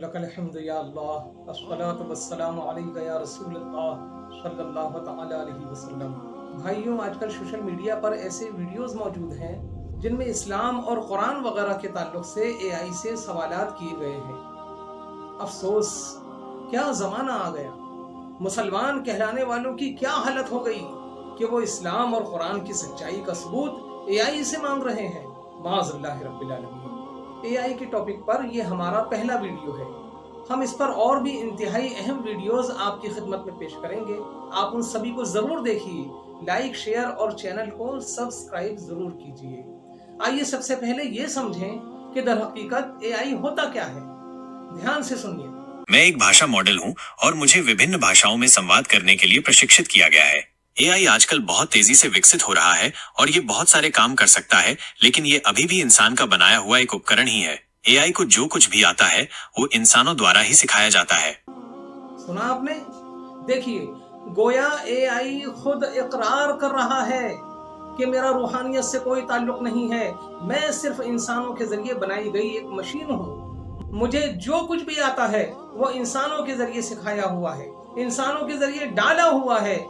लकल हम्दु या अल्लाह अस्सलातु वस्सलामु अलैका या रसूल अल्लाह सल्लल्लाहु तआला अलैहि वसल्लम। भाइयों, आजकल सोशल मीडिया पर ऐसे वीडियोस मौजूद हैं जिनमें इस्लाम और कुरान वगैरह के ताल्लुक से एआई से सवालात किए गए हैं। अफसोस, क्या ज़माना आ गया। मुसलमान कहलाने वालों की क्या हालत हो गई कि वो इस्लाम और कुरान की सच्चाई का सबूत एआई से मांग रहे हैं। माज़ल्लाहि रब्बिल आलमीन। एआई के टॉपिक पर ये हमारा पहला वीडियो है। हम इस पर और भी इंतहाई अहम वीडियोस आपकी खिदमत में पेश करेंगे। आप उन सभी को ज़रूर देखिए, लाइक, शेयर और चैनल को सब्सक्राइब ज़रूर कीजिए। आइए सबसे पहले ये समझें कि दर हकीकत एआई होता क्या है। ध्यान से सुनिए। मैं एक भाषा मॉडल हूँ और मुझे विभिन्न भाषाओं में संवाद करने के लिए प्रशिक्षित किया गया है। एआई आजकल बहुत तेजी से विकसित हो रहा है और ये बहुत सारे काम कर सकता है, लेकिन ये अभी भी इंसान का बनाया हुआ एक उपकरण ही है। एआई को जो कुछ भी आता है वो इंसानों द्वारा ही सिखाया जाता है। सुना आपने? देखिए, गोया एआई खुद इकरार कर रहा है कि मेरा रूहानियत से कोई ताल्लुक नहीं है, मैं सिर्फ इंसानों के जरिए बनाई गई एक मशीन हूँ। मुझे जो कुछ भी आता है वो इंसानों के जरिए सिखाया हुआ है, इंसानों के जरिए डाला हुआ है।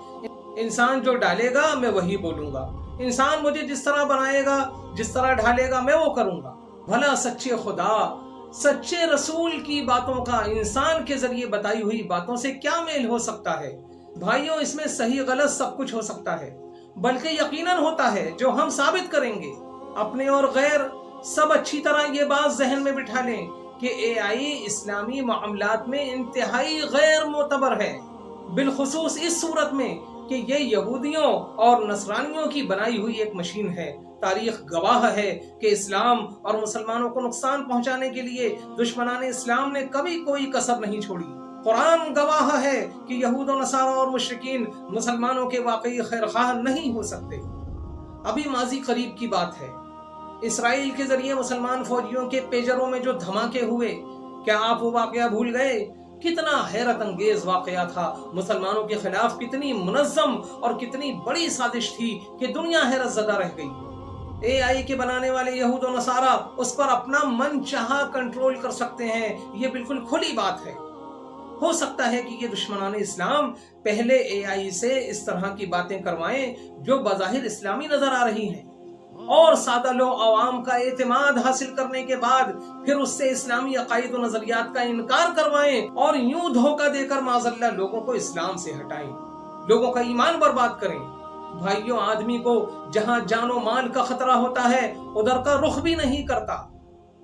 इंसान जो डालेगा मैं वही बोलूंगा। इंसान मुझे जिस तरह बनाएगा, जिस तरह ढालेगा, मैं वो करूंगा। भला सच्चे खुदा, सच्चे रसूल की बातों का इंसान के जरिए बताई हुई बातों से क्या मेल हो सकता है? भाइयों, इसमें सही गलत सब कुछ हो सकता है, बल्कि यकीनन होता है जो हम साबित करेंगे। अपने और गैर सब अच्छी तरह ये बात जहन में बिठा लें कि एआई इस्लामी मामलात में इंतहाई गैर मोतबर है, बिलखुसूस इस सूरत में कि ये यहूदियों और नसरानियों की बनाई हुई एक मशीन है। तारीख गवाह है कि इस्लाम और मुसलमानों को नुकसान पहुंचाने के लिए दुश्मनाने इस्लाम ने कभी कोई कसर नहीं छोड़ी। कुरान गवाह है कि यहूद और नसारा और मुशरिकीन मुसलमानों के वाकई खैरख्वाह नहीं हो सकते। अभी माजी करीब की बात है, इसराइल के जरिए मुसलमान फौजियों के पेजरों में जो धमाके हुए, क्या आप वो वाकया भूल गए? कितना हैरत अंगेज वाकया था। मुसलमानों के खिलाफ कितनी मुनज़्ज़म और कितनी बड़ी साजिश थी कि दुनिया हैरत ज़दा रह गई। एआई के बनाने वाले यहूद और नसारा उस पर अपना मन चाहा कंट्रोल कर सकते हैं, ये बिल्कुल खुली बात है। हो सकता है कि ये दुश्मनाने इस्लाम पहले एआई से इस तरह की बातें करवाएं जो बज़ाहिर इस्लामी नजर आ रही हैं, और सादा लोग अवाम का एतमाद हासिल करने के बाद फिर उससे इस्लामी अकायद और नजरियात का इनकार करवाएं और यूं धोखा देकर माज़ल्ला लोगों को इस्लाम से हटाएं, लोगों का ईमान बर्बाद करें। भाइयों, आदमी को जहां जानो माल का खतरा होता है उधर का रुख भी नहीं करता,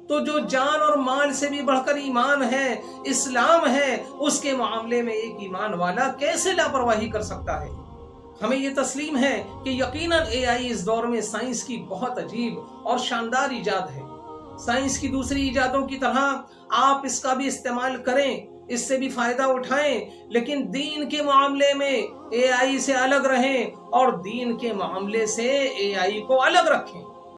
तो जो जान और माल से भी बढ़कर ईमान है, इस्लाम है, उसके मामले में एक ईमान वाला कैसे लापरवाही कर सकता है? हमें ये तस्लीम है कि यकीनन एआई इस दौर में साइंस की बहुत अजीब और शानदार इजाद है। साइंस की दूसरी इजादों की तरह आप इसका भी इस्तेमाल करें, इससे भी फायदा उठाएं, लेकिन दीन के मामले में एआई से अलग रहें और दीन के मामले से एआई को अलग रखें।